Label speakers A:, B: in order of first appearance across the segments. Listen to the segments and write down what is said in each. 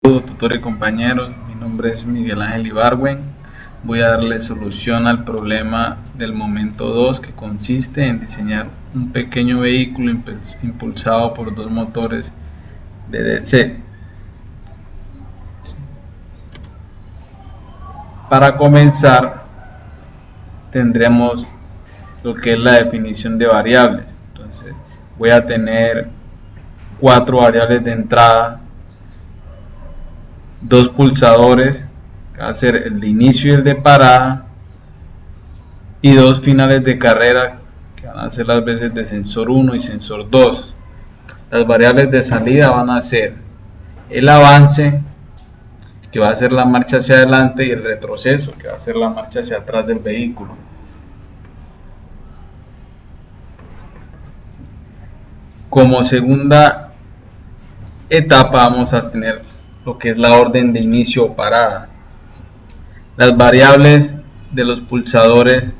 A: Saludos, tutor y compañeros, mi nombre es Miguel Ángel Ibargüen. Voy a darle solución al problema del momento 2, que consiste en diseñar un pequeño vehículo impulsado por dos motores de DC. Para comenzar, tendremos lo que es la definición de variables. Entonces, voy a tener 4 variables de entrada, 2 pulsadores, que va a ser el de inicio y el de parada, y 2 finales de carrera, que van a ser las veces de sensor 1 y sensor 2. Las variables de salida van a ser el avance, que va a ser la marcha hacia adelante, y el retroceso, que va a ser la marcha hacia atrás del vehículo. Como segunda etapa vamos a tener lo que es la orden de inicio o parada. Las variables de los pulsadores,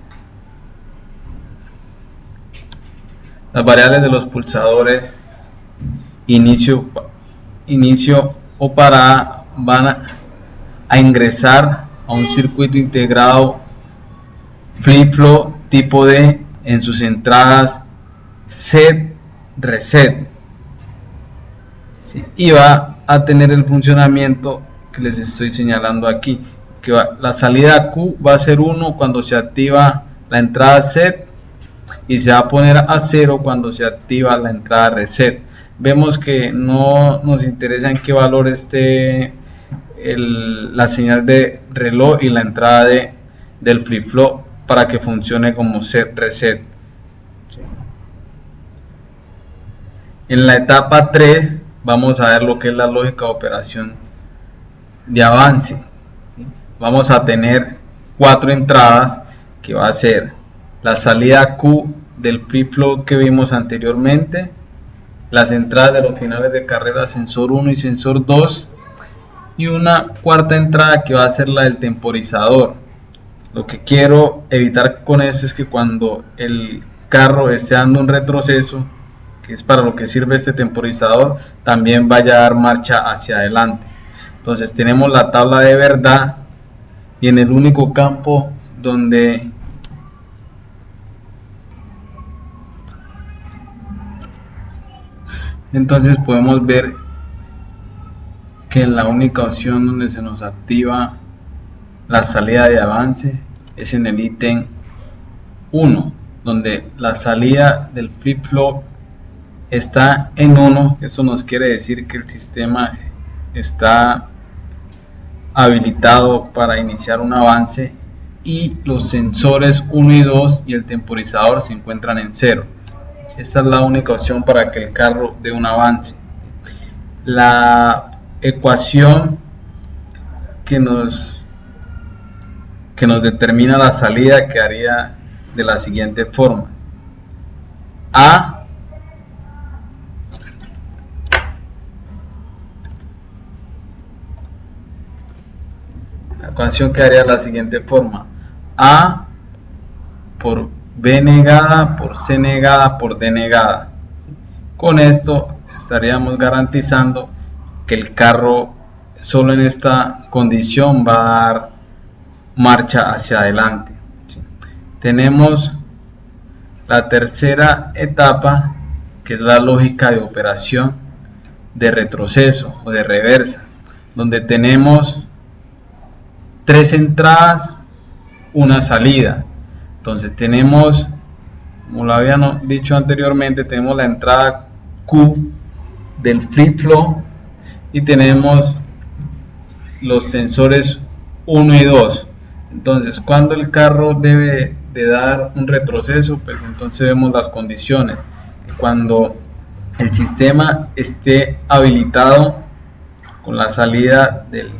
A: inicio o parada, van a ingresar a un circuito integrado flip-flop tipo D en sus entradas set reset, ¿sí? Y va a tener el funcionamiento que les estoy señalando aquí, que la salida Q va a ser 1 cuando se activa la entrada set, y se va a poner a 0 cuando se activa la entrada reset. Vemos que no nos interesa en qué valor esté la señal de reloj y la entrada del flip-flop para que funcione como set reset. En la etapa 3 vamos a ver lo que es la lógica de operación de avance, ¿sí? Vamos a tener 4 entradas, que va a ser la salida Q del flip-flop que vimos anteriormente, las entradas de los finales de carrera sensor 1 y sensor 2, y una cuarta entrada que va a ser la del temporizador. Lo que quiero evitar con esto es que cuando el carro esté dando un retroceso, que es para lo que sirve este temporizador, también vaya a dar marcha hacia adelante. Entonces tenemos la tabla de verdad, y en el único campo donde entonces podemos ver que en la única opción donde se nos activa la salida de avance es en el ítem 1, donde la salida del flip-flop está en 1. Eso nos quiere decir que el sistema está habilitado para iniciar un avance, y los sensores 1 y 2 y el temporizador se encuentran en 0. Esta es la única opción para que el carro dé un avance. La ecuación que nos determina la salida quedaría de la siguiente forma: la ecuación quedaría de la siguiente forma: A por B negada por C negada por D negada. Con esto estaríamos garantizando que el carro solo en esta condición va a dar marcha hacia adelante. Tenemos la tercera etapa, que es la lógica de operación de retroceso o de reversa, donde tenemos 3 entradas, una salida. Entonces tenemos, como lo había dicho anteriormente, tenemos la entrada Q del flip-flop, y tenemos los sensores 1 y 2. Entonces, cuando el carro debe de dar un retroceso, pues entonces vemos las condiciones. Cuando el sistema esté habilitado con la salida en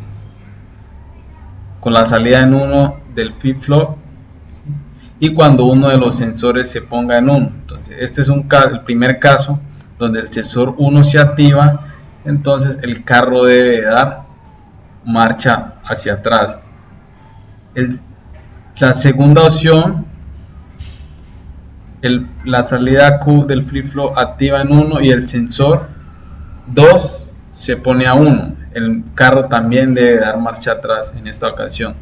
A: 1 del flip-flop, y cuando uno de los sensores se ponga en 1. Entonces este es el primer caso donde el sensor 1 se activa, entonces el carro debe dar marcha hacia atrás. La segunda opción, la salida Q del flip-flop activa en 1 y el sensor 2 se pone a 1. el carro también debe dar marcha atrás en esta ocasión.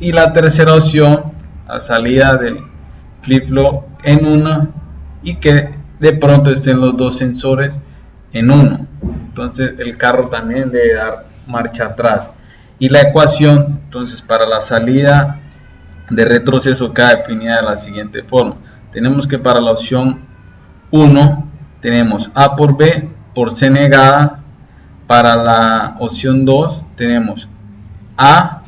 A: Y la tercera opción, la salida del flip-flop en 1 y que de pronto estén los dos sensores en 1. Entonces el carro también debe dar marcha atrás. Y la ecuación entonces para la salida de retroceso queda definida de la siguiente forma. Tenemos que para la opción 1 tenemos A por B por C negada. Para la opción 2 tenemos A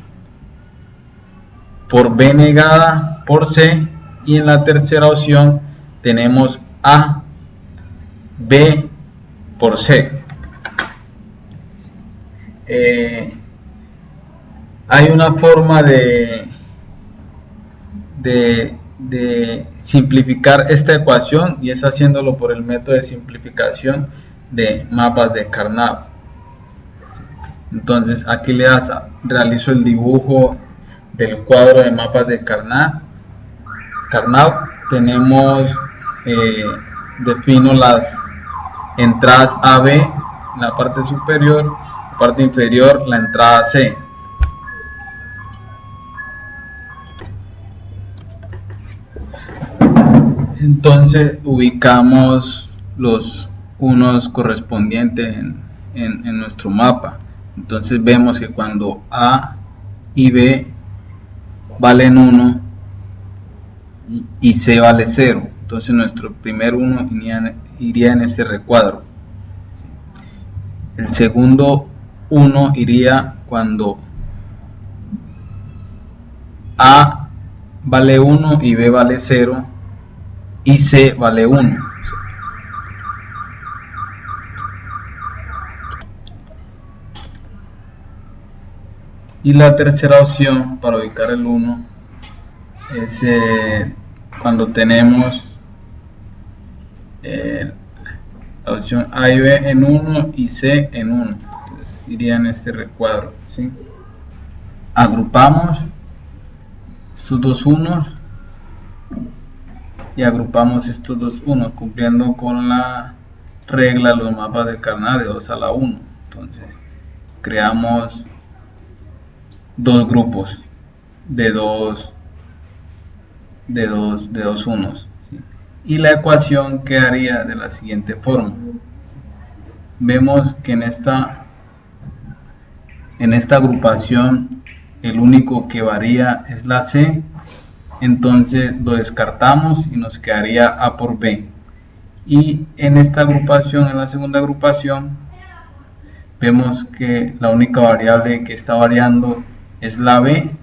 A: por B negada por C. Y en la tercera opción tenemos A, B por C. Hay una forma de simplificar esta ecuación y es haciéndolo por el método de simplificación de mapas de Carnot. Entonces aquí realizo el dibujo del cuadro de mapas de Carnot. Tenemos, defino las entradas AB en la parte superior, la parte inferior la entrada C. Entonces ubicamos los unos correspondientes en nuestro mapa. Entonces vemos que cuando A y B valen 1 y C vale 0, entonces nuestro primer 1 iría en este recuadro. El segundo 1 iría cuando A vale 1 y B vale 0 y C vale 1. Y la tercera opción para ubicar el 1 es cuando tenemos la opción A y B en 1 y C en 1. Entonces iría en este recuadro, ¿sí? Agrupamos estos dos unos y agrupamos estos dos unos cumpliendo con la regla de los mapas de Carnot de 2 a la 1. Entonces creamos dos grupos de dos unos, ¿sí? Y la ecuación quedaría de la siguiente forma. Vemos que en esta agrupación el único que varía es la C, entonces lo descartamos y nos quedaría A por B. Y en esta agrupación, en la segunda agrupación, vemos que la única variable que está variando es la B,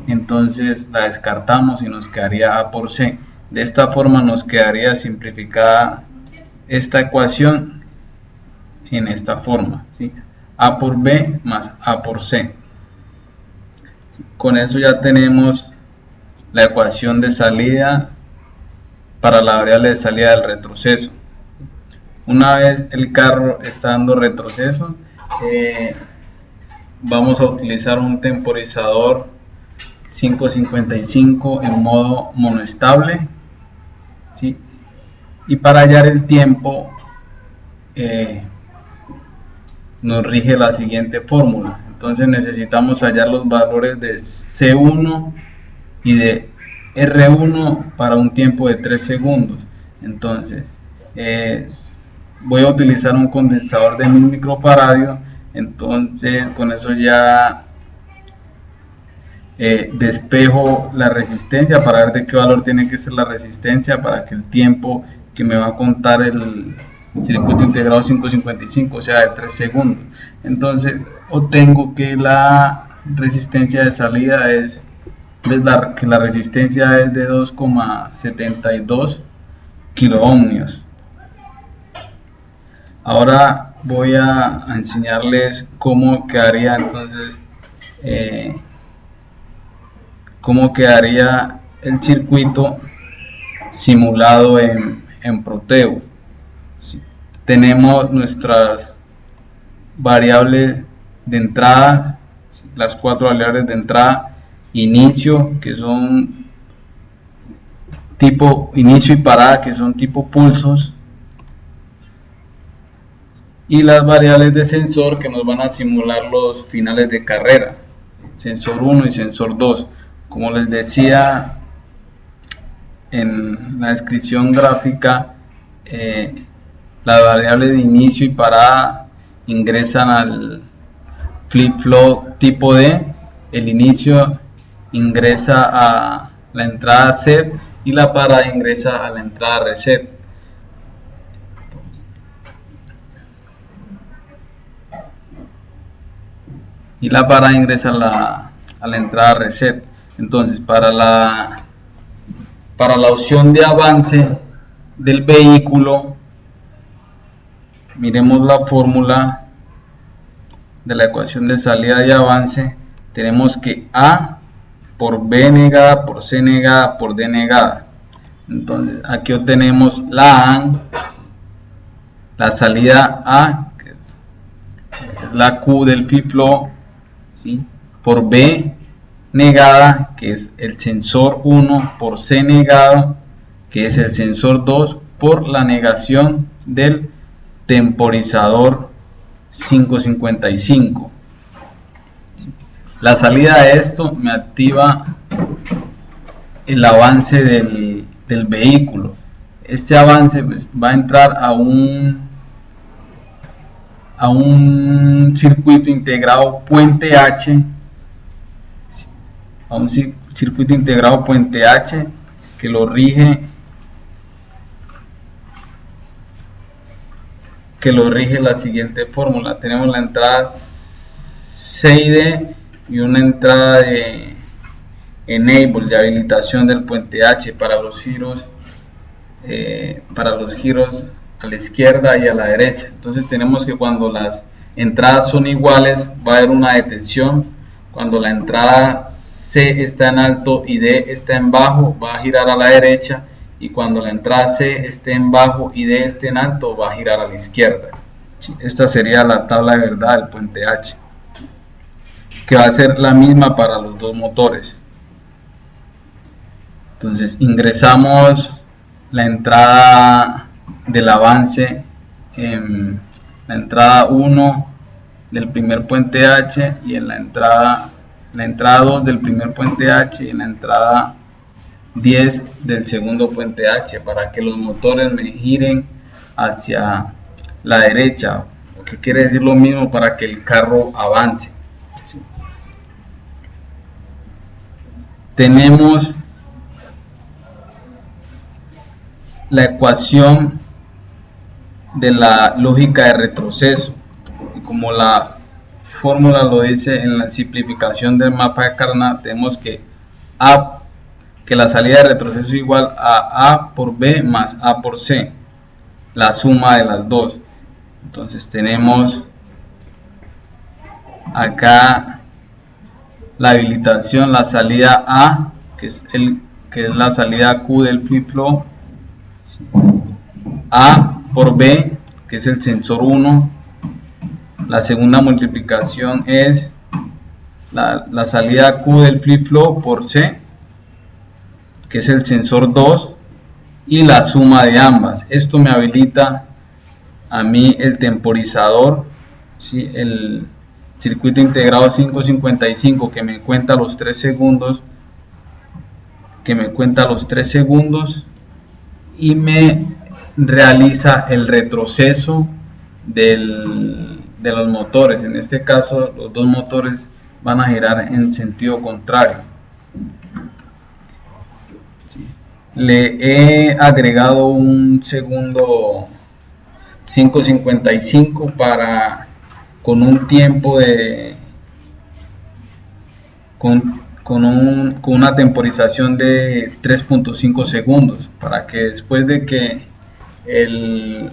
A: entonces la descartamos y nos quedaría A por C. De esta forma nos quedaría simplificada esta ecuación en esta forma, ¿sí? A por B más A por C. Con eso ya tenemos la ecuación de salida para la variable de salida del retroceso. Una vez el carro está dando retroceso, vamos a utilizar un temporizador 555 en modo monoestable, ¿sí? Y para hallar el tiempo nos rige la siguiente fórmula. Entonces necesitamos hallar los valores de C1 y de R1 para un tiempo de 3 segundos. Entonces voy a utilizar un condensador de 1000 microfaradios. Entonces con eso ya despejo la resistencia para ver de qué valor tiene que ser la resistencia para que el tiempo que me va a contar el circuito integrado 555 sea de 3 segundos. Entonces obtengo que la resistencia de salida es que la resistencia es de 2,72 kiloohmios. Ahora voy a enseñarles cómo quedaría entonces cómo quedaría el circuito simulado en Proteo. ¿Sí? Tenemos nuestras variables de entrada, ¿sí? Las 4 variables de entrada, inicio, que son tipo inicio y parada, que son tipo pulsos, y las variables de sensor que nos van a simular los finales de carrera, sensor 1 y sensor 2. Como les decía en la descripción gráfica, las variables de inicio y parada ingresan al flip-flop tipo D. El inicio ingresa a la entrada set y la parada ingresa a la entrada reset. Y la parada ingresa a la entrada reset. Entonces, para la opción de avance del vehículo, miremos la fórmula de la ecuación de salida y avance. Tenemos que A por B negada por C negada por D negada. Entonces aquí obtenemos la salida A, que es la Q del flip-flop, ¿sí? Por B negada, que es el sensor 1, por C negado, que es el sensor 2, por la negación del temporizador 555. La salida de esto me activa el avance del vehículo. Este avance pues, va a entrar a un circuito integrado puente H, que lo rige la siguiente fórmula. Tenemos la entrada C y D y una entrada de enable, de habilitación del puente H para los giros a la izquierda y a la derecha. Entonces tenemos que cuando las entradas son iguales va a haber una detención. Cuando la entrada C está en alto y D está en bajo, va a girar a la derecha, y cuando la entrada C esté en bajo y D esté en alto, va a girar a la izquierda. Esta sería la tabla de verdad del puente H, que va a ser la misma para los dos motores. Entonces ingresamos la entrada del avance en la entrada 1 del primer puente H, y en la entrada 2 del primer puente H, y en la entrada 10 del segundo puente H, para que los motores me giren hacia la derecha, que quiere decir lo mismo, para que el carro avance. Tenemos la ecuación de la lógica de retroceso, y como la fórmula lo dice en la simplificación del mapa de Carnot, tenemos que la salida de retroceso es igual a A por B más A por C, la suma de las dos. Entonces tenemos acá la habilitación, la salida A, que es la salida Q del flip-flop, A por B, que es el sensor 1. La segunda multiplicación es la salida Q del flip-flop por C, que es el sensor 2, y la suma de ambas. Esto me habilita a mí el temporizador, ¿sí? El circuito integrado 555, que me cuenta los 3 segundos, y me realiza el retroceso de los motores. En este caso los dos motores van a girar en sentido contrario. Sí. Le he agregado un segundo 555 con un tiempo con una temporización de 3.5 segundos, para que después de que el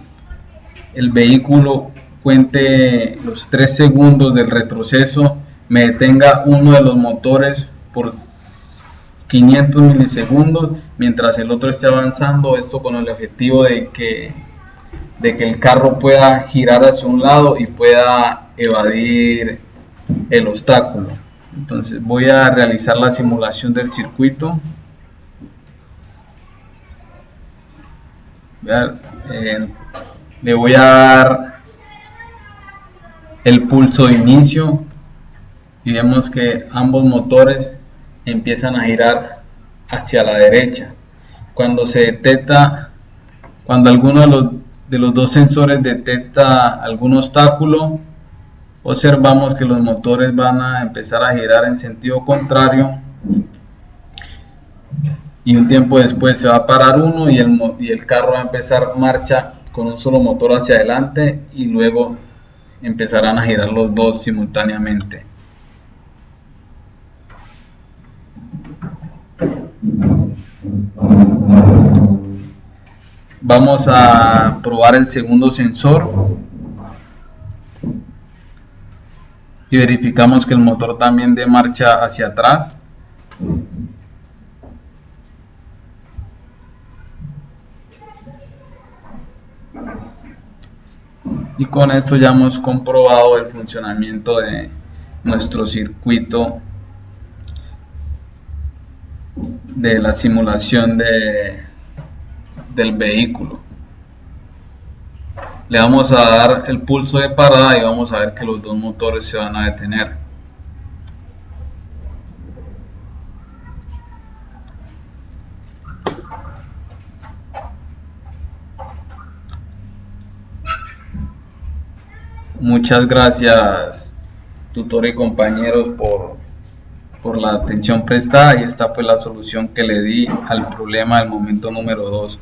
A: vehículo cuente los 3 segundos del retroceso, me detenga uno de los motores por 500 milisegundos mientras el otro esté avanzando. Esto con el objetivo de que el carro pueda girar hacia un lado y pueda evadir el obstáculo. Entonces voy a realizar la simulación del circuito. Le voy a dar el pulso de inicio y vemos que ambos motores empiezan a girar hacia la derecha. Cuando se detecta, cuando alguno de los dos sensores detecta algún obstáculo, observamos que los motores van a empezar a girar en sentido contrario y un tiempo después se va a parar uno y el carro va a empezar marcha con un solo motor hacia adelante y luego empezarán a girar los dos simultáneamente. Vamos a probar el segundo sensor y verificamos que el motor también dé marcha hacia atrás. Y con esto ya hemos comprobado el funcionamiento de nuestro circuito de la simulación del vehículo. Le vamos a dar el pulso de parada y vamos a ver que los dos motores se van a detener. Muchas gracias, tutor y compañeros, por la atención prestada, y esta fue la solución que le di al problema del momento número 2.